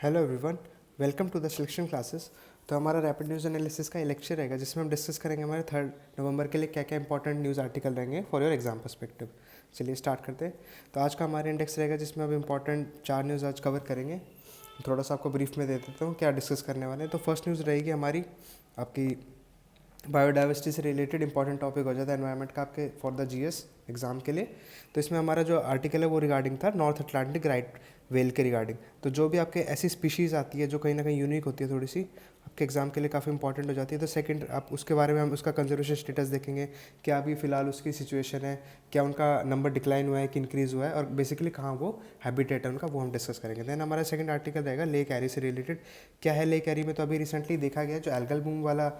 Hello everyone, welcome to the selection classes. तो हमारा rapid news analysis का lecture रहेगा जिसमें हम डिस्कस करेंगे हमारे 3 नवंबर के लिए क्या क्या इंपॉर्टेंट न्यूज़ आर्टिकल रहेंगे फॉर योर एग्जाम पर्सपेक्टिव। चलिए स्टार्ट करते हैं। तो आज का हमारा इंडेक्स रहेगा जिसमें अब इंपॉर्टेंट 4 न्यूज़ आज कवर करेंगे। थोड़ा सा आपको ब्रीफ में दे देता हूँ क्या डिस्कस करने वाले हैं। तो फर्स्ट न्यूज़ रहेगी हमारी आपकी बायोडाइवर्सिटी से रिलेटेड इंपॉर्टेंट टॉपिक हो जाता है एनवायरनमेंट का आपके फॉर द जीएस एग्जाम के लिए। तो इसमें हमारा जो आर्टिकल है वो रिगार्डिंग था नॉर्थ अटलांटिक राइट वेल के रिगार्डिंग। तो जो भी आपके ऐसी स्पीशीज़ आती है जो कहीं ना कहीं यूनिक होती है, थोड़ी सी आपके एग्जाम के लिए काफ़ी इंपॉर्टेंट हो जाती है। तो सेकंड आप उसके बारे में हम उसका कंजर्वेशन स्टेटस देखेंगे, क्या अभी फ़िलहाल उसकी सिचुएशन है, क्या उनका नंबर डिक्लाइन हुआ है कि इंक्रीज़ हुआ है, और बेसिकली कहाँ वो हैबिटेट है उनका, वो हम डिस्कस करेंगे। देन हमारा सेकंड आर्टिकल रहेगा लेक एरी से रिलेटेड। क्या है लेक एरी में, तो अभी रिसेंटली देखा गया जो एल्गल बूम वाला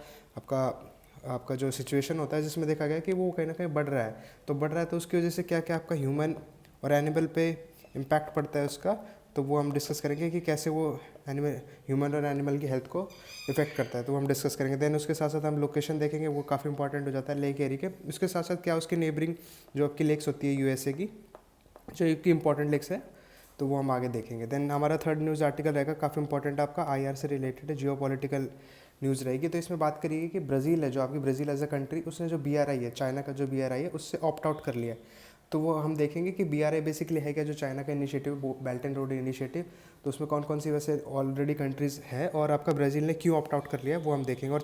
आपका जो सिचुएशन होता है जिसमें देखा गया कि वो कहीं ना कहीं बढ़ रहा है। तो बढ़ रहा है तो उसकी वजह से क्या क्या आपका ह्यूमन और एनिमल पे इम्पैक्ट पड़ता है उसका, तो वो हम डिस्कस करेंगे कि कैसे वो एनिमल ह्यूमन और एनिमल की हेल्थ को इफेक्ट करता है, तो वो हम डिस्कस करेंगे। देन उसके साथ साथ हम लोकेशन देखेंगे, वो काफ़ी इंपॉर्टेंट हो जाता है लेक एरी के। उसके साथ साथ क्या उसकी नेबरिंग जो आपकी लेक्स होती है यूएसए की, जो एक की इंपॉर्टेंट लेक्स है, तो वो हम आगे देखेंगे। देन हमारा थर्ड न्यूज़ आर्टिकल रहेगा काफ़ी इंपॉर्टेंट आपका आईआर से रिलेटेड है, जियोपॉलिटिकल न्यूज़ रहेगी। तो इसमें बात करिए कि ब्राज़ील है, जो आपकी ब्राज़ील एज अ कंट्री, उसने जो बीआरआई है, चाइना का जो बीआरआई है, उससे ऑप्ट आउट कर लिया है। तो वो हम देखेंगे कि बीआरआई बेसिकली है क्या, जो चाइना का initiative belt and Road Initiative, तो उसमें कौन कौन सी वैसे ऑलरेडी कंट्रीज़ है और आपका ब्राज़ील ने क्यों ऑप्ट आउट कर लिया वो हम देखेंगे। और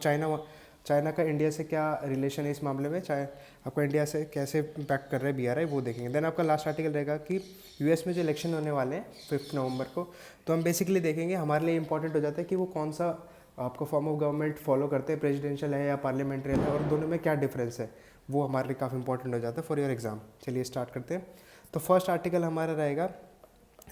चाइना का इंडिया से क्या रिलेशन है इस मामले में, चाहे आपका इंडिया से कैसे इम्पैक्ट कर रहा है बीआरआई, वो देखेंगे। देन आपका लास्ट आर्टिकल रहेगा कि यूएस में जो इलेक्शन होने वाले हैं 5 नवंबर को, तो हम बेसिकली देखेंगे, हमारे लिए इंपॉर्टेंट हो जाता है कि वो कौन सा आपका फॉर्म ऑफ गवर्नमेंट फॉलो करते हैं, प्रेसिडेंशियल है या पार्लियामेंट्री है, और दोनों में क्या डिफरेंस है, वो हमारे लिए काफ़ी इंपॉर्टेंट हो जाता है फॉर योर एग्जाम। चलिए स्टार्ट करते हैं। तो फर्स्ट आर्टिकल हमारा रहेगा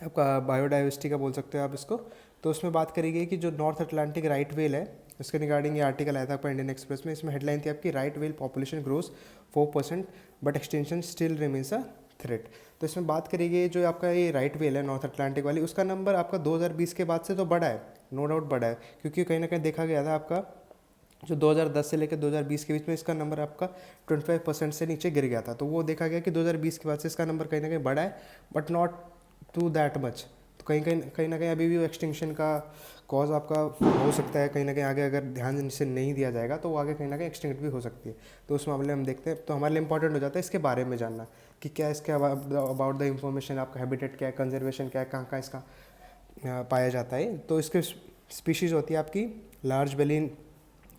आपका बायोडाइवर्सिटी का बोल सकते हो आप इसको। तो उसमें बात करी गई कि जो नॉर्थ अटलांटिक राइट वेल है, उसके रिगार्डिंग ये आर्टिकल आया था आपका इंडियन एक्सप्रेस में। इसमें हेडलाइन थी आपकी right whale population grows 4% but extinction still remains a threat. तो इसमें बात करी गई जो आपका ये राइट वेल है नॉर्थ अटलांटिक वाली, उसका नंबर आपका 2020 के बाद से तो बढ़ा है, नो डाउट बढ़ा है, क्योंकि कहीं ना कहीं देखा गया था आपका जो 2010 से लेकर 2020 के बीच में इसका नंबर आपका 25% से नीचे गिर गया था। तो वो देखा गया कि 2020 के बाद से इसका नंबर कहीं ना कहीं बढ़ा है, but not too that much. तो कहीं ना कहीं अभी भी वो एक्सटिंक्शन का कॉज आपका हो सकता है, कहीं ना कहीं आगे अगर ध्यान से नहीं दिया जाएगा तो वो आगे कहीं ना कहीं एक्सटिंक्ट भी हो सकती है। तो उस मामले में हम देखते हैं, तो हमारे लिए इंपॉर्टेंट हो जाता है इसके बारे में जानना कि क्या इसके अबाउट द इंफॉर्मेशन, आपका हैबिटेट क्या है, कंजर्वेशन क्या है, कहाँ कहाँ इसका पाया जाता है। तो इसके स्पीशीज़ होती है आपकी लार्ज बेलिन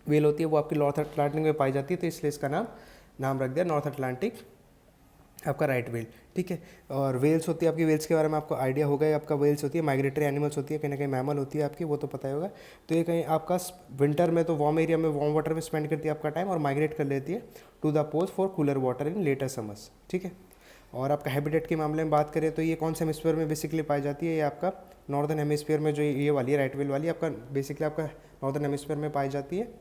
वेल होती है, वो आपकी नॉर्थ अटलांटिक में पाई जाती है, तो इसलिए इसका नाम रख दिया नॉर्थ अटलांटिक आपका राइट वेल। ठीक है। और वेल्स होती है आपकी, वेल्स के बारे में आपको आइडिया होगा ही, आपका वेल्स होती है माइग्रेटरी एनिमल्स होती है, कहीं ना कहीं मैमल होती है आपकी, वो तो पता ही होगा। तो ये कहीं आपका विंटर में तो वार्म एरिया में वार्म वाटर में स्पेंड करती है आपका टाइम, और माइग्रेट कर लेती है to the poles for cooler water in later summers. ठीक है। और आपका हैबिटेट के मामले में बात करें तो ये कौन से हेमिस्फीयर में बेसिकली पाई जाती है, ये आपका नॉर्दर्न हेमिस्फीयर में, जो ये वाली है राइट वेल वाली आपका बेसिकली आपका नॉर्दर्न हेमिस्फीयर में पाई जाती है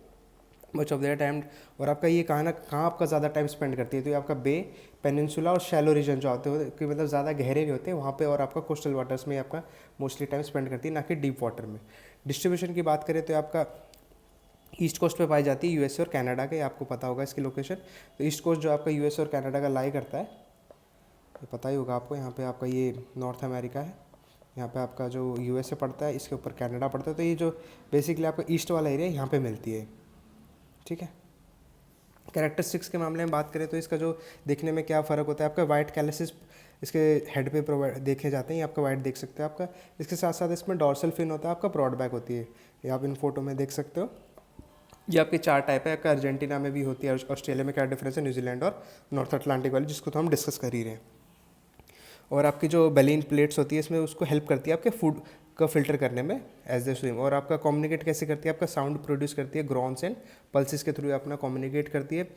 मच ऑफ देयर टाइम। और आपका ये कहाँ आपका ज़्यादा टाइम स्पेंड करती है, तो ये आपका बे, पेनिनसुला और शैलो रीजन जो होते हैं कि मतलब ज़्यादा गहरे नहीं होते वहाँ पे, और आपका कोस्टल वाटर्स में आपका मोस्टली टाइम स्पेंड करती है, ना कि डीप वाटर में। डिस्ट्रीब्यूशन की बात करें तो आपका ईस्ट कोस्ट पे पाई जाती है यूएसए और कनाडा के, आपको पता होगा इसकी लोकेशन। तो ईस्ट कोस्ट जो आपका यूएसए और कनाडा का लाई करता है, ये पता ही होगा आपको। यहाँ पे आपका ये नॉर्थ अमेरिका है, यहाँ पे आपका जो यूएसए पड़ता है, इसके ऊपर कनाडा पड़ता है। तो ये जो बेसिकली आपका ईस्ट वाला एरिया यहाँ पे मिलती है। ठीक है। कैरेक्टरिस्टिक्स के मामले में बात करें तो इसका जो देखने में क्या फ़र्क होता है, आपका वाइट कैलिसिस इसके हेड पे प्रोवाइड देखे जाते हैं, ये आपका वाइट देख सकते हैं आपका। इसके साथ साथ इसमें डॉर्सल फिन होता है आपका, ब्रॉड बैक होती है, ये आप इन फोटो में देख सकते हो। ये आपके 4 टाइप है, आपका अर्जेंटीना में भी होती है, ऑस्ट्रेलिया में क्या डिफरेंस है, न्यूजीलैंड और नॉर्थ अटलांटिक वाली, जिसको तो हम डिस्कस कर ही रहे हैं। और आपकी जो बेलिन प्लेट्स होती है इसमें उसको हेल्प करती है आपके फूड का फिल्टर करने में एज द स्विम। और आपका कम्युनिकेट कैसे करती है, आपका साउंड प्रोड्यूस करती है ग्रॉन्स एंड पल्सेस के थ्रू अपना कम्युनिकेट करती है।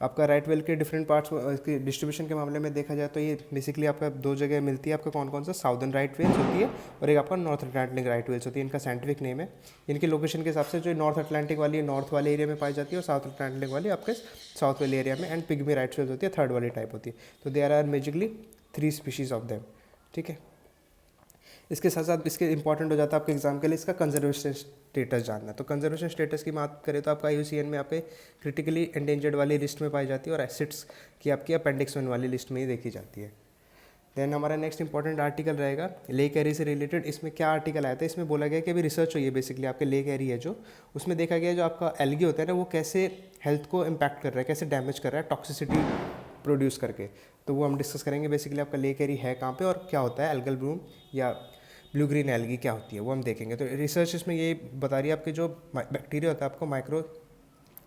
आपका राइट वेल के डिफरेंट पार्ट्स इसके डिस्ट्रीब्यूशन के मामले में देखा जाए तो ये बेसिकली आपका 2 जगह मिलती है, आपका कौन कौन सा, साउदर्न राइट वेल्स होती है और एक आपका नॉर्थ अटलांटिक राइट वेल्स होती है, इनका साइंटिफिक नेम है। इनकी लोकेशन के हिसाब से जो नॉर्थ अटलांटिक वाली है नॉर्थ वाले एरिया में पाई जाती है, और साउथ अटलांटिक वाली आपके साउथ वाले एरिया में, एंड पिग्मी राइट वेल्स होती है थर्ड वाली टाइप होती है। तो there are majorly 3 species of them. ठीक है। इसके साथ साथ इसके इंपॉर्टेंट हो जाता है आपके एग्जाम के लिए इसका कंजर्वेशन स्टेटस जानना। तो कंजर्वेशन स्टेटस की बात करें तो आपका IUCN में आपके क्रिटिकली एंडेंजर्ड वाली लिस्ट में पाई जाती है, और एसिड्स की आपकी अपेंडिक्स 1 वाली लिस्ट में ही देखी जाती है। देन हमारा नेक्स्ट इंपॉर्टेंट आर्टिकल रहेगा लेक एरी से रिलेटेड। इसमें क्या आर्टिकल आया था, इसमें बोला गया कि अभी रिसर्च हुई है बेसिकली आपके लेक एरी है जो, उसमें देखा गया जो आपका एल्गी होता है ना वो कैसे हेल्थ को इम्पैक्ट कर रहा है, कैसे डैमेज कर रहा है टॉक्सिसिटी प्रोड्यूस करके। तो वो हम डिस्कस करेंगे बेसिकली आपका लेक एरी है कहाँ पे और क्या होता है, एल्गल ब्लूम या ब्लू ग्रीन एल्गी क्या होती है वो हम देखेंगे। तो रिसर्च इसमें ये बता रही है आपके जो बैक्टीरिया होता है आपको माइक्रो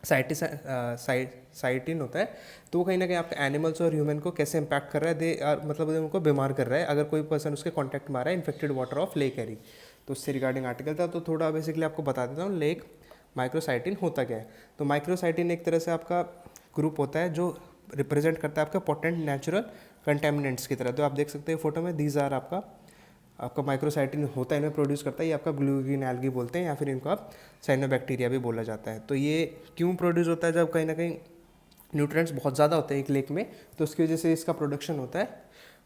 साइटिन होता है, तो वो कहीं ना कहीं आपके एनिमल्स और ह्यूमन को कैसे इम्पैक्ट कर रहा है, मतलब उनको बीमार कर रहा है अगर कोई पर्सन उसके कांटेक्ट में आ रहा है इन्फेक्टेड वाटर ऑफ लेक एरी। तो उससे रिगार्डिंग आर्टिकल था। तो थोड़ा बेसिकली आपको बता देता हूँ लेक माइक्रोसाइटिन होता क्या है। तो माइक्रोसाइटिन एक तरह से आपका ग्रुप होता है जो रिप्रेजेंट करता है आपका पोटेंट नेचुरल कंटेमिनेंट्स की तरह। तो आप देख सकते हैं फोटो में, दीज आर आपका माइक्रोसाइटिन होता है, इन्हें प्रोड्यूस करता है, ये आपका ब्लू ग्रीन एल्गी बोलते हैं या फिर इनको आप साइनोबैक्टीरिया भी बोला जाता है। तो ये क्यों प्रोड्यूस होता है, जब कहीं ना कहीं न्यूट्रिएंट्स बहुत ज़्यादा होते हैं एक लेक में, तो उसकी वजह से इसका प्रोडक्शन होता है।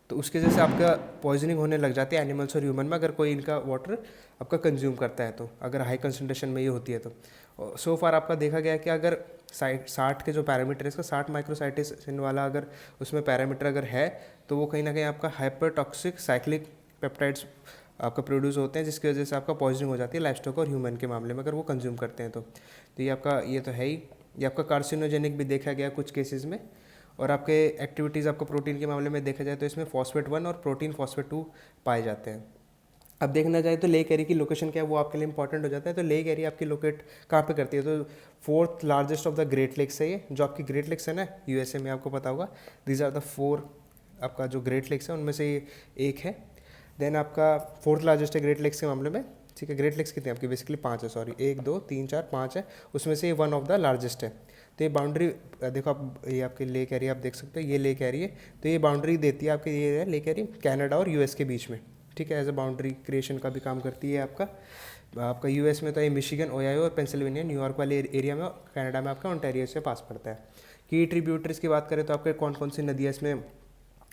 तो उसकी वजह से आपका पॉइजनिंग होने लग जाती है एनिमल्स और ह्यूमन में अगर कोई इनका वाटर आपका कंज्यूम करता है, तो अगर हाई कंसनट्रेशन में ये होती है तो। सो फार आपका देखा गया कि अगर 60 के जो पैरामीटर है इसका 60 माइक्रोसाइटिन वाला अगर उसमें पैरामीटर अगर है, तो वो कहीं ना कहीं आपका हाइपरटॉक्सिक साइक्लिक पेप्टाइड्स आपका प्रोड्यूस होते हैं, जिसकी वजह से आपका पॉइजनिंग हो जाती है लाइवस्टॉक और ह्यूमन के मामले में अगर वो कंज्यूम करते हैं। तो ये आपका ये तो है ही, ये आपका कार्सिनोजेनिक भी देखा गया कुछ केसेस में। और आपके एक्टिविटीज़ आपको प्रोटीन के मामले में देखा जाए तो इसमें फॉस्फेट 1 और प्रोटीन फॉस्फेट 2 पाए जाते हैं। अब देखना जाए तो लेक एरी की लोकेशन क्या है वो आपके लिए इंपॉर्टेंट हो जाता है। तो लेक एरी आपकी लोकेट कहाँ पे करती है, तो 4th largest of the Great Lakes है ये, जो आपकी ग्रेट लेक्स है ना यूएसए में, आपको पता होगा दीज आर द 4 आपका जो ग्रेट लेक्स है उनमें से ये एक है। देन आपका 4th लार्जेस्ट है ग्रेट लेक्स के मामले में, ठीक है। ग्रेट लेक्स कितने आपकी बेसिकली 5 है, सॉरी 1 2 3 4 5 है, उसमें से ये 1 ऑफ द लार्जेस्ट है। तो ये बाउंड्री देखो आप, ये आपकी लेक एरिया आप देख सकते हो, ये लेक एरिया, तो ये बाउंड्री देती है आपके, ये है लेक एरिया कनाडा और यूएस के बीच में, ठीक है। एज अ बाउंड्री क्रिएशन का भी काम करती है आपका यूएस में तो ये मिशिगन, ओहायो और पेंसिल्वेनिया न्यूयॉर्क वाले एरिया में, कनाडा में आपका ओंटारियो से पास पड़ता है। की ट्रिब्यूटरीज की बात करें तो आपके कौन कौन सी नदियाँ इसमें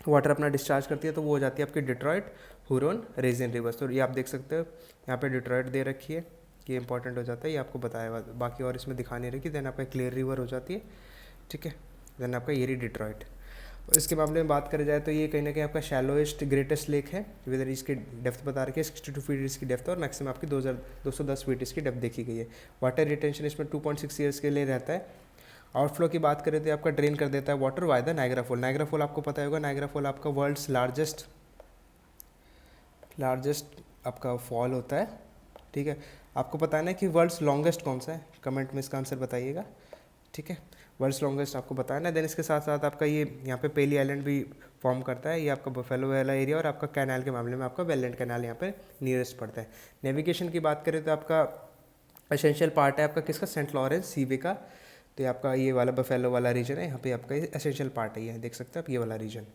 वाटर अपना डिस्चार्ज करती है, तो वो हो जाती है आपकी डिट्रॉइट, हुरोन, रेजिन रिवर्स। तो ये आप देख सकते हो यहाँ पे डिट्रॉइट दे रखी है, ये इंपॉर्टेंट हो जाता है, ये आपको बताया बाकी और इसमें दिखा नहीं रखी। देन आपका क्लियर रिवर हो जाती है, ठीक है। देन आपका येरी डिट्रॉइट। और इसके मामले में बात करें जाए तो ये कहीं ना कहीं आपका शैलोएस्ट ग्रेटेस्ट लेक है, विदर इसकी डेप्थ बता रखी है 62 फीट इसकी डेप्थ, और मैक्सिमम आपकी 2210 फीट इसकी डेप्थ देखी गई है। वाटर रिटेंशन इसमें 2.6 ईयर्स के लिए रहता है। आउटफ्लो की बात करें तो आपका ड्रेन कर देता है water why the Niagara fall. Niagara fall आपको पता होगा, नायग्रा फॉल आपका वर्ल्ड्स लार्जेस्ट आपका फॉल होता है, ठीक है। आपको पता है ना कि वर्ल्ड्स लॉन्गेस्ट कौन सा है, कमेंट में इसका आंसर बताइएगा, ठीक है। वर्ल्ड्स लॉन्गेस्ट आपको बताया ना। देन इसके साथ साथ आपका ये यहाँ पे पेली आइलैंड भी फॉर्म करता है, ये आपका बफेलो वाला एरिया, और आपका कैनाल के मामले में आपका वेललैंड कैनाल यहाँ पे नियरेस्ट पड़ता है। नेविगेशन की बात करें तो आपका एसेंशियल पार्ट है आपका किसका, सेंट लॉरेंस सीवे का। तो ये आपका ये वाला बफेलो वाला रीजन है, यहाँ पे आपका एसेंशियल पार्ट है, ये देख सकते हैं आप ये वाला रीजन।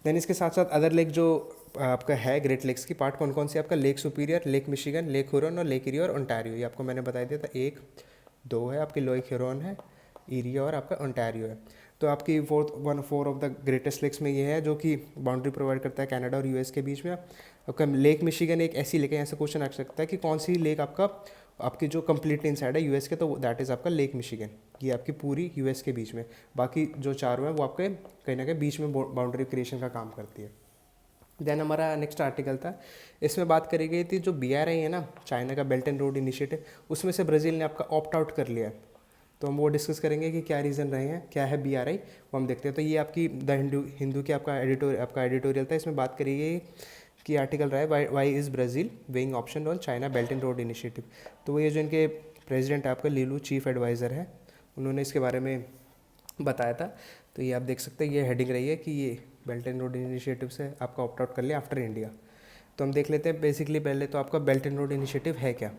देन इसके साथ साथ अदर लेक जो आपका है ग्रेट लेक्स की पार्ट कौन कौन सी, आपका lake superior, lake Michigan, lake Huron और लेक इरी और ओंटारियो। ये आपको मैंने बता दिया था, 1 2 है आपकी, लेक हुरॉन है, इरी और आपका ओंटारियो है। तो आपकी 4 ऑफ द ग्रेटेस्ट लेक्स में ये है जो कि बाउंड्री प्रोवाइड करता है कनाडा और यूएस के बीच में। आपका लेक मिशिगन एक ऐसी लेक है, यहाँ से क्वेश्चन आ सकता है कि कौन सी लेक आपकी जो कम्प्लीटली इनसाइड है यूएस के, तो दैट इज़ आपका लेक मिशिगन, ये आपकी पूरी यूएस के बीच में। बाकी जो चारों हैं वो आपके कहीं ना कहीं बीच में बाउंड्री क्रिएशन का काम करती है। देन हमारा नेक्स्ट आर्टिकल था, इसमें बात करी गई थी जो BRI है ना, चाइना का बेल्ट एंड रोड इनिशिएटिव, उसमें से ब्राज़ील ने आपका ऑप्ट आउट कर लिया है। तो हम वो डिस्कस करेंगे कि क्या रीज़न रहे हैं, क्या है BRI, वो हम देखते हैं। तो ये आपकी द हिंदू की आपका एडिटोरियल था, इसमें बात करी गई कि आर्टिकल रहा है why is Brazil weighing option on China Belt and Road Initiative. तो वो ये जो इनके प्रेसिडेंट है आपका लीलू, चीफ एडवाइज़र है, उन्होंने इसके बारे में बताया था। तो ये आप देख सकते हैं, ये हेडिंग रही है कि ये बेल्ट एंड रोड इनिशिएटिव से आपका ऑप्ट आउट कर लिया आफ्टर इंडिया। तो हम देख लेते हैं बेसिकली पहले तो आपका बेल्ट एंड रोड इनिशिएटिव है क्या,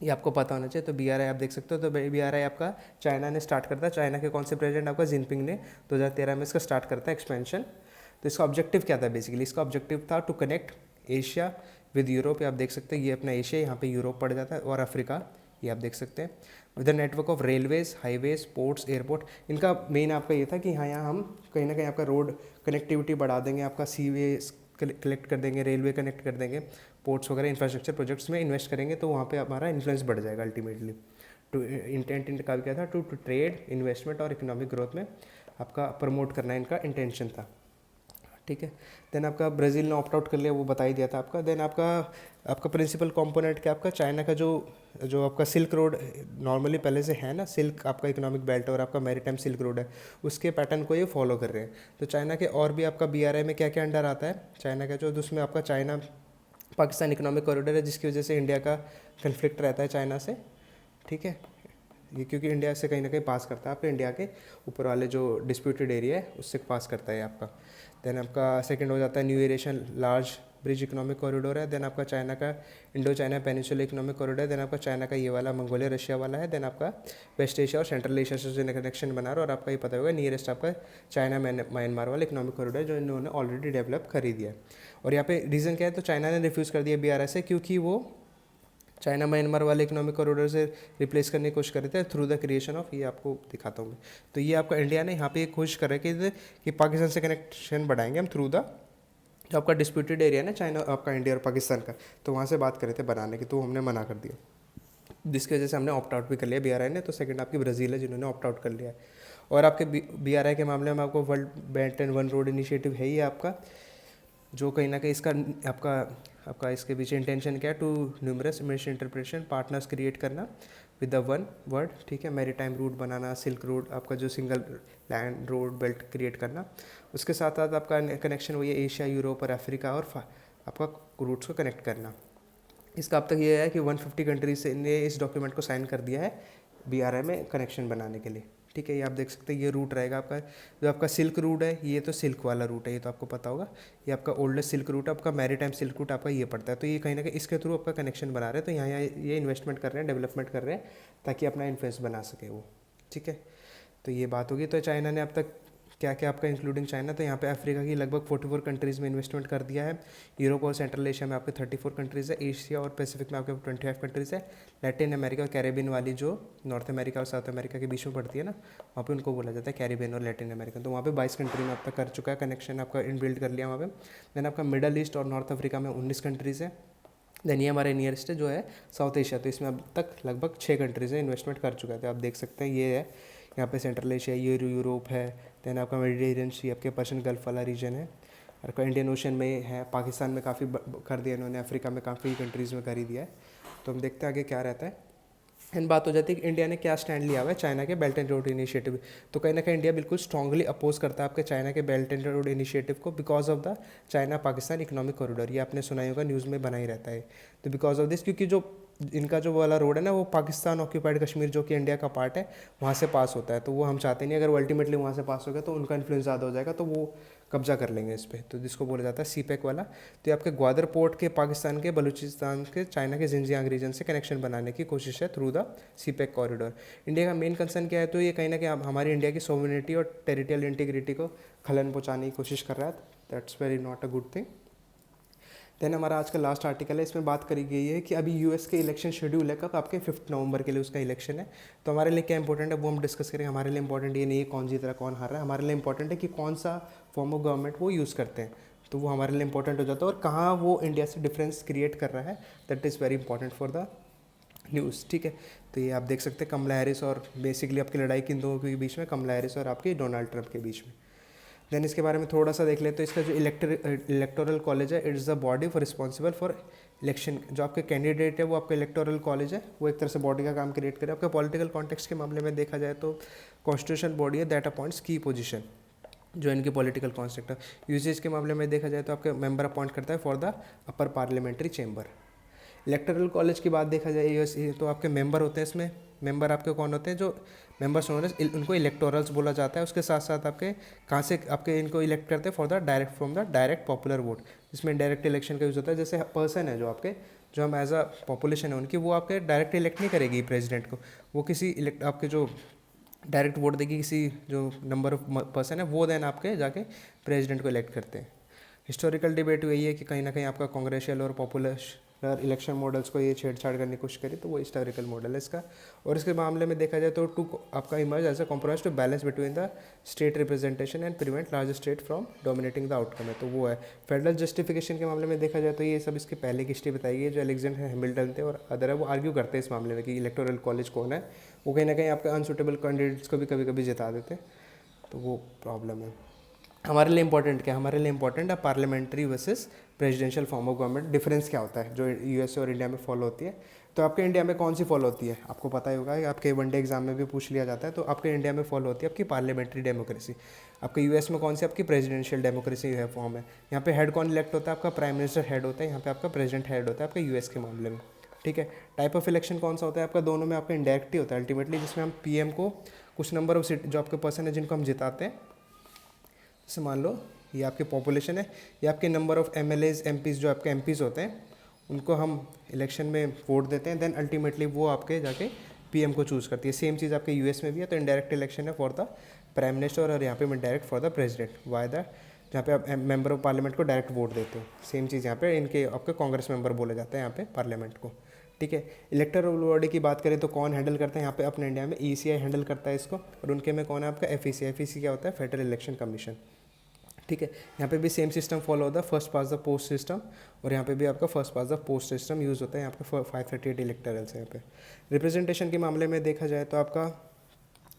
ये आपको पता होना चाहिए। तो BRI आप देख सकते हो, तो BRI आपका चाइना ने स्टार्ट करता है, चाइना के कौन से प्रेसिडेंट आपका जिनपिंग ने 2013 में इसका स्टार्ट करता है एक्सपेंशन। तो इसका ऑब्जेक्टिव क्या था बेसिकली, इसका ऑब्जेक्टिव था to connect Asia with Europe. आप देख सकते हैं ये अपना एशिया, यहाँ पे यूरोप पड़ जाता है, और अफ्रीका, ये आप देख सकते हैं, with the network of railways, highways, ports, airport. इनका मेन आपका ये था कि हाँ यहाँ हम कहीं ना कहीं आपका रोड कनेक्टिविटी बढ़ा देंगे, आपका सीवेज कलेक्ट कर देंगे, रेलवे कनेक्ट कर देंगे, पोर्ट्स वगैरह इंफ्रास्ट्रक्चर प्रोजेक्ट्स में इन्वेस्ट करेंगे, तो वहाँ पे हमारा इन्फ्लुएंस बढ़ जाएगा अल्टीमेटली। टू इंटेंट इनका क्या था, टू ट्रेड, इन्वेस्टमेंट और इकोनॉमिक ग्रोथ में आपका प्रमोट करना इनका इंटेंशन था, ठीक है। देन आपका ब्राज़ील ने ऑप्ट आउट कर लिया, वो बता ही दिया था आपका। देन आपका आपका प्रिंसिपल कंपोनेंट क्या आपका चाइना का जो जो आपका सिल्क रोड नॉर्मली पहले से है ना, सिल्क आपका इकोनॉमिक बेल्ट और आपका मैरीटाइम सिल्क रोड है, उसके पैटर्न को ये फॉलो कर रहे हैं। तो चाइना के और भी आपका BRI में क्या क्या अंडर आता है चाइना का, जो उसमें आपका चाइना पाकिस्तान इकोनॉमिक कॉरिडोर है, जिसकी वजह से इंडिया का कन्फ्लिक्ट रहता है चाइना से, ठीक है। ये क्योंकि इंडिया से कहीं ना कहीं पास करता है आपके इंडिया के ऊपर वाले जो डिस्प्यूटेड एरिया है उससे पास करता है आपका। देन आपका सेकंड हो जाता है new Eurasian large bridge economic corridor है। देन आपका चाइना का Indo China peninsula economic corridor है। देन आपका चाइना का ये वाला मंगोलिया रशिया वाला है। देन आपका वेस्ट एशिया और सेंट्रल एशिया से जो कनेक्शन बना रहा है, और आपका ये पता होगा नियरेस्ट आपका चाइना म्यांमार वाला इकोनॉमिक कॉरिडोर है, जो इन्होंने ऑलरेडी डेवलप कर ही दिया है। और यहाँ पे रीज़न क्या है, तो चाइना ने रिफ्यूज़ कर दिया BRI से, क्योंकि वो चाइना म्यांमार वाले इकोनॉमिक कॉरिडोर से रिप्लेस करने की कोशिश कर रहे थे थ्रू द क्रिएशन ऑफ, ये आपको दिखाता हूँ मैं। तो ये आपका इंडिया ने यहाँ पे कोशिश कर रहे हैं कि पाकिस्तान से कनेक्शन बढ़ाएंगे हम थ्रू द जो आपका डिस्प्यूटेड एरिया है ना चाइना आपका इंडिया और पाकिस्तान का, तो वहाँ से बात कर रहे थे बनाने की, तो हमने मना कर दिया, जिसकी वजह से हमने ऑप्ट आउट भी कर लिया BRI ने। तो सेकंड आपकी ब्राज़ील है जिन्होंने ऑप्ट आउट कर लिया है। और आपके BRI के मामले में आपको world belt and one road initiative है ही आपका, जो कहीं ना कहीं इसका आपका आपका इसके पीछे इंटेंशन क्या है, to numerous mission interpretation partners create करना विद द वन वर्ड, ठीक है। मैरीटाइम रूट बनाना, सिल्क रोड आपका जो single land road belt create करना, उसके साथ साथ आपका कनेक्शन वही है एशिया यूरोप और अफ्रीका और आपका रूट्स को कनेक्ट करना। इसका अब तक ये है कि 150 कंट्रीज ने इस डॉक्यूमेंट को साइन कर दिया है BRI में कनेक्शन बनाने के लिए, ठीक है। ये आप देख सकते हैं, ये रूट रहेगा आपका, जो आपका सिल्क रूट है, ये तो सिल्क वाला रूट है, ये तो आपको पता होगा। ये आपका ओल्डेस्ट सिल्क रूट है, आपका मैरीटाइम सिल्क रूट आपका ये पड़ता है। तो ये कहीं ना कहीं इसके थ्रू आपका कनेक्शन बना रहे हैं, तो यहाँ ये इन्वेस्टमेंट कर रहे हैं, डेवलपमेंट कर रहे हैं, ताकि अपना इन्फ्लुएंस बना सके वो, ठीक है। तो ये बात होगी। तो चाइना ने अब तक क्या क्या आपका इंक्लूडिंग चाइना, तो यहाँ पे अफ्रीका की लगभग 44 कंट्रीज़ में इन्वेस्टमेंट कर दिया है। यूरोप और सेंट्रल एशिया में आपके 34 कंट्रीज़ है। एशिया और पैसिफिक में आपके 25 कंट्रीज़ है। लैटिन अमेरिका और कैरेबियन वाली जो नॉर्थ अमेरिका और साउथ अमेरिका के बीच में पड़ती है ना, वहाँ पे उनको बोला जाता है कैरेबियन और लैटिन अमेरिका। तो वहाँ पे 22 कंट्री में अब तक कर चुका है कनेक्शन, आपका इनबिल्ड कर लिया वहाँ पे। देन आपका मिडल ईस्ट और नॉर्थ अफ्रीका में 19 कंट्रीज़ है। देन ये हमारे नियरेस्ट है जो है साउथ एशिया, तो इसमें अब तक लगभग 6 कंट्रीज़ है इन्वेस्टमेंट कर चुका है। तो आप देख सकते हैं ये है यहाँ पे सेंट्रल एशिया, ये यूरोप है। देन आपका मेडिटेरियन सी आपके पर्शियन गल्फ वाला रीजन है, और आपका इंडियन ओशन में है। पाकिस्तान में काफ़ी कर दिया इन्होंने, अफ्रीका में काफ़ी कंट्रीज़ में कर ही दिया है। तो हम देखते हैं आगे क्या रहता है। एंड बात हो जाती है कि इंडिया ने क्या स्टैंड लिया हुआ है चाइना के बेल्ट एंड रोड इनिशिएटिव। तो कहीं ना कहीं इंडिया बिल्कुल स्ट्रांगली अपोज करता है आपके चाइना के बेल्ट एंड रोड इनिशिएटिव को, because of the China Pakistan economic corridor. ये आपने सुना ही होगा, न्यूज़ में बना ही रहता है। तो बिकॉज ऑफ दिस, क्योंकि जो इनका जो वाला रोड है ना, वो पाकिस्तान ऑक्यूपाइड कश्मीर जो कि इंडिया का पार्ट है वहाँ से पास होता है। तो वो हम चाहते नहीं, अगर वो अल्टीमेटली वहाँ से पास हो गया तो उनका इन्फ्लुएंस ज़्यादा हो जाएगा, तो वो कब्जा कर लेंगे इस पर। तो जिसको बोला जाता है CPEC वाला। तो ये आपके ग्वादर पोर्ट के पाकिस्तान के बलूचिस्तान के चाइना के जिंजियांग रीजन से कनेक्शन बनाने की कोशिश है through the CPEC corridor. India का मेन कंसर्न क्या है, तो ये कहीं ना कहीं हमारी इंडिया की सोवरेनिटी और टेरिटोरियल इंटीग्रिटी को खलन पहुँचाने की कोशिश कर रहा है। That's very not a good thing. Then हमारा आज का लास्ट आर्टिकल है, इसमें बात करी गई है कि अभी US के इलेक्शन शेड्यूल है कब, आपके 5 नवंबर के लिए उसका इलेक्शन है। तो हमारे लिए क्या इंपॉर्टेंट है वो हम डिस्कस करेंगे। हमारे लिए इंपॉर्टेंट ये नहीं है कौन जीत रहा है कौन हार रहा है, हमारे लिए इंपॉर्टेंट है कि कौन सा फॉर्म ऑफ गवर्नमेंट वो यूज़ करते हैं, तो वो हमारे लिए इंपॉर्टेंट हो जाता है। और कहाँ वो इंडिया से डिफरेंस क्रिएट कर रहा है, that is very important for the news, ठीक है। तो ये आप देख सकते हैं कमला हैरिस और बेसिकली आपकी लड़ाई किन दो के बीच में, कमला हैरिस और आपके डोनाल्ड ट्रंप के बीच में। देन इसके बारे में थोड़ा सा देख लेते, तो इसका जो इलेक्टोरल कॉलेज है, it's the body for responsible for election. जो आपके कैंडिडेट है वो आपका इलेक्टोरल कॉलेज है, वो एक तरह से बॉडी का काम क्रिएट करे। आपका पॉलिटिकल कॉन्टेक्स्ट के मामले में देखा जाए तो कॉन्स्टिट्यूशन बॉडी है दैट अपॉइंट्स की पोजीशन, जो इनके पॉलिटिकल कॉन्सेप्ट है। यूजेज के मामले में देखा जाए तो आपके मेंबर अपॉइंट करता है for the upper parliamentary chamber. Electoral college की बात देखा जाए तो आपके मेंबर होते हैं, इसमें मेंबर आपके कौन होते हैं, जो मेंबर्स होने उनको इलेक्टोरल्स बोला जाता है। उसके साथ साथ आपके कहाँ से आपके इनको इलेक्ट करते हैं for the direct from the direct popular vote, जिसमें डायरेक्ट इलेक्शन का यूज़ होता है। जैसे पर्सन है जो आपके जो हम एज अ पॉपुलेशन है उनकी, वो आपके डायरेक्ट इलेक्ट नहीं करेगी प्रेसिडेंट को, वो किसी आपके जो डायरेक्ट वोट देगी किसी जो नंबर ऑफ पर्सन है, वो देन आपके जाके प्रेसिडेंट को इलेक्ट करते हैं। हिस्टोरिकल डिबेट यही है कि कहीं ना कहीं आपका कांग्रेसियल और पॉपुलर इलेक्शन मॉडल्स को ये छेड़छाड़ करने की कोशिश करी, तो वो हिस्टोरिकल मॉडल है इसका। और इसके मामले में देखा जाए तो आपका emerge as a compromise to balance between the state representation and prevent large state from dominating the outcome है, तो वो है। फेडरल जस्टिफिकेशन के मामले में देखा जाए तो ये सब इसके पहले की हिस्ट्री बताई गई है, जो अलेक्जेंडर हैमिल्टन थे और अदर है, वो आर्ग्यू करते हैं इस मामले में कि इलेक्टोरल कॉलेज कौन है, वो कहीं ना कहीं आपके अनसुटेबल कैंडिडेट्स को भी कभी कभी जिता देते, तो वो प्रॉब्लम है। हमारे लिए इंपॉर्टेंट क्या है, हमारे लिए इंपॉर्टेंट है parliamentary versus presidential form of government, difference क्या होता है जो यूएसए और इंडिया में फॉलो होती है। तो आपके इंडिया में कौन सी फॉलो होती है आपको पता ही होगा, आपके वनडे एग्जाम में भी पूछ लिया जाता है। तो आपके इंडिया में फॉलो होती है आपकी पार्लियामेंट्री डेमोक्रेसी। आपके यूएस में कौन सी आपकी प्रेसिडेंशियल डेमोक्रेसी है फॉर्म है। यहाँ पे हेड कौन इलेक्ट होता है, आपका प्राइम मिनिस्टर हेड होता है, यहाँ पे आपका प्रेसिडेंट हेड होता है आपका यूएस के मामले में। ठीक है, टाइप ऑफ इलेक्शन कौन सा होता है आपका, दोनों में आपका इंडायरेक्ट ही होता है अल्टीमेटली, जिसमें हम पीएम को कुछ नंबर ऑफ सीट जो आपके पर्सन है जिनको हम जिताते हैं, जैसे मान लो ये आपकी पॉपुलेशन है, ये आपके नंबर ऑफ एमएलएज एमपीज जो आपके एमपीज होते हैं उनको हम इलेक्शन में वोट देते हैं, देन अल्टीमेटली वो आपके जाके पीएम को चूज़ करती है। सेम चीज़ आपके यूएस में भी है। तो इनडायरेक्ट इलेक्शन है फॉर द प्राइम मिनिस्टर और यहाँ पे मैं direct for the president, why the जहाँ पे आप मेंबर ऑफ पार्लियामेंट को डायरेक्ट वोट देते हो। सेम चीज़ यहाँ पे इनके आपके कांग्रेस मेंबर बोले जाते हैं यहाँ पे पार्लियामेंट को। ठीक है, इलेक्टोरल बॉडी की बात करें तो कौन हैंडल करता है यहाँ पे अपने इंडिया में, ईसीआई हैंडल करता है इसको, और उनके में कौन है आपका एफईसी। एफईसी क्या होता है, फेडरल इलेक्शन कमीशन। ठीक है, यहाँ पे भी सेम सिस्टम फॉलो होता है, first pass the post system, और यहाँ पे भी आपका first pass the post system use होता है। यहाँ पे 538 इलेक्टरल्स है। यहाँ पे रिप्रेजेंटेशन के मामले में देखा जाए तो आपका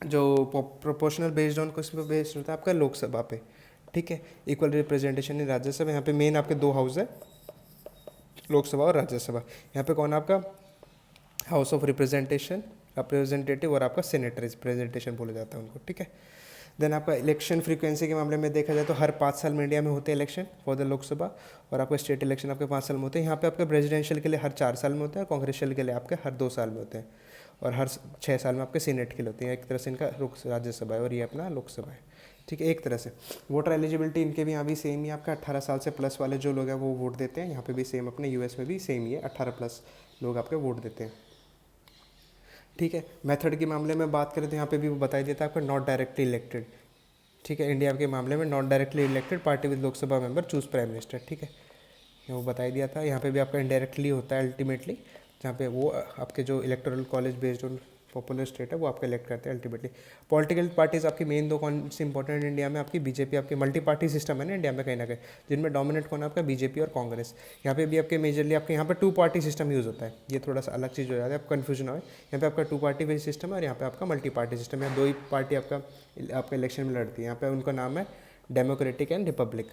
जो प्रोपोर्शनल बेस्ड ऑन किस पे बेस्ड होता है आपका लोकसभा पे। ठीक है, इक्वल रिप्रेजेंटेशन इन राज्यसभा। यहाँ पे मेन आपके दो हाउस है, लोकसभा और राज्यसभा। यहाँ पे कौन आपका हाउस ऑफ रिप्रेजेंटेटिव और आपका सेनेट रिप्रेजेंटेशन बोला जाता है उनको। ठीक है, देन आपका इलेक्शन फ्रीक्वेंसी के मामले में देखा जाए तो हर 5 साल में इंडिया में होते हैं इलेक्शन फॉर द लोकसभा, और आपका स्टेट इलेक्शन आपके 5 साल में होते हैं। यहाँ पे आपके प्रेसिडेंशियल के लिए हर 4 साल में होते हैं, कांग्रेशियल के लिए आपके हर 2 साल में होते हैं, और हर 6 साल में आपके सीनेट के लिए होते हैं। एक तरह से इनका राज्यसभा है और ये अपना लोकसभा है। ठीक है, एक तरह से वोटर एलिजिबिलिटी इनके भी यहाँ भी सेम ही, आपका 18 साल से प्लस वाले जो लोग हैं वो वोट देते हैं। यहाँ पे भी सेम, अपने यूएस में भी सेम ही है, 18 प्लस लोग आपके वोट देते हैं। ठीक है, मेथड के मामले में बात करें तो यहाँ पे भी वो बताई देता है आपका नॉट डायरेक्टली इलेक्टेड। ठीक है, इंडिया के मामले में not directly elected party with Lok Sabha member choose prime minister. ठीक है, वो बताई दिया था। यहाँ पे भी आपका इनडायरेक्टली होता है अल्टीमेटली, जहाँ पे वो आपके जो electoral college based on popular state है वो आपका इलेक्ट करते हैं अल्टीमेटली। पॉलिटिकल पार्टीज आपकी मेन दो कौन सी इंपॉर्टेंट इंडिया में, आपकी बीजेपी, आपकी मल्टी पार्टी सिस्टम है ना इंडिया में कहीं ना कहीं, जिनमें डोमिनेट कौन है आपका बीजेपी और कांग्रेस। यहाँ पे भी आपके मेजरली आपके यहाँ पे 2 पार्टी सिस्टम यूज़ होता है। ये थोड़ा सा अलग चीज़ हो जाता है, आप कन्फ्यूजन हो। यहाँ पे आपका 2 पार्टी बेस्ड सिस्टम है और यहाँ पे आपका मल्टी पार्टी सिस्टम है। 2 ही पार्टी आपका इलेक्शन में लड़ती है। यहाँ पे उनका नाम है democratic and Republic.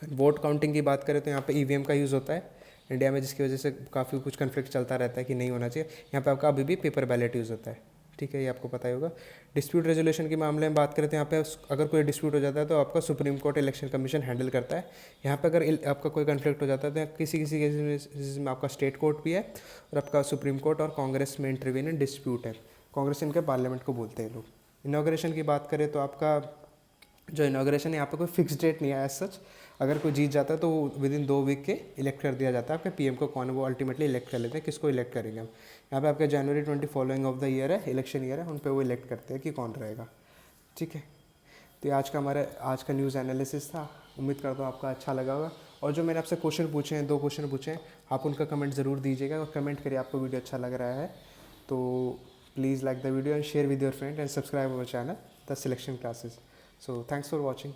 Vote counting की बात करें तो यहाँ पे ईवीएम का यूज़ होता है इंडिया में, जिसकी वजह से काफ़ी कुछ कन्फ्लिक्ट चलता रहता है कि नहीं होना चाहिए। यहाँ पे आपका अभी भी पेपर बैलेट यूज़ होता है। ठीक है, ये आपको पता ही होगा। डिस्प्यूट रेजोल्यूशन के मामले में बात करें तो यहाँ पे अगर कोई डिस्प्यूट हो जाता है तो आपका supreme court election commission handle करता है। यहाँ पे अगर आपका कोई कन्फ्लिक्ट हो जाता है तो किसी किसी केसेस में आपका स्टेट कोर्ट भी है और आपका सुप्रीम कोर्ट और कांग्रेस में इंटरवीन डिस्प्यूट है। कांग्रेस इनके पार्लियामेंट को बोलते हैं लोग। इनॉग्रेशन की बात करें तो आपका जो इनॉग्रेशन है यहाँ पे कोई फिक्स डेट नहीं है एज सच। अगर कोई जीत जाता है तो विद इन 2 वीक के इलेक्ट कर दिया जाता है। आपके पीएम को कौन है वो अल्टीमेटली इलेक्ट कर लेते हैं, किसको इलेक्ट करेंगे हम। यहाँ पे आपके जनवरी 20 फॉलोइंग ऑफ द ईयर है, इलेक्शन ईयर है, उन पे वो इलेक्ट करते हैं कि कौन रहेगा। ठीक है, तो आज का न्यूज़ एनालिसिस था। उम्मीद करता हूँ आपका अच्छा लगा होगा। और जो मैंने आपसे क्वेश्चन पूछे हैं, 2 क्वेश्चन पूछे हैं, आप उनका कमेंट ज़रूर दीजिएगा और कमेंट करिए आपको वीडियो अच्छा लग रहा है तो please like the video and share with your friend and subscribe our channel the selection classes. So thanks for watching.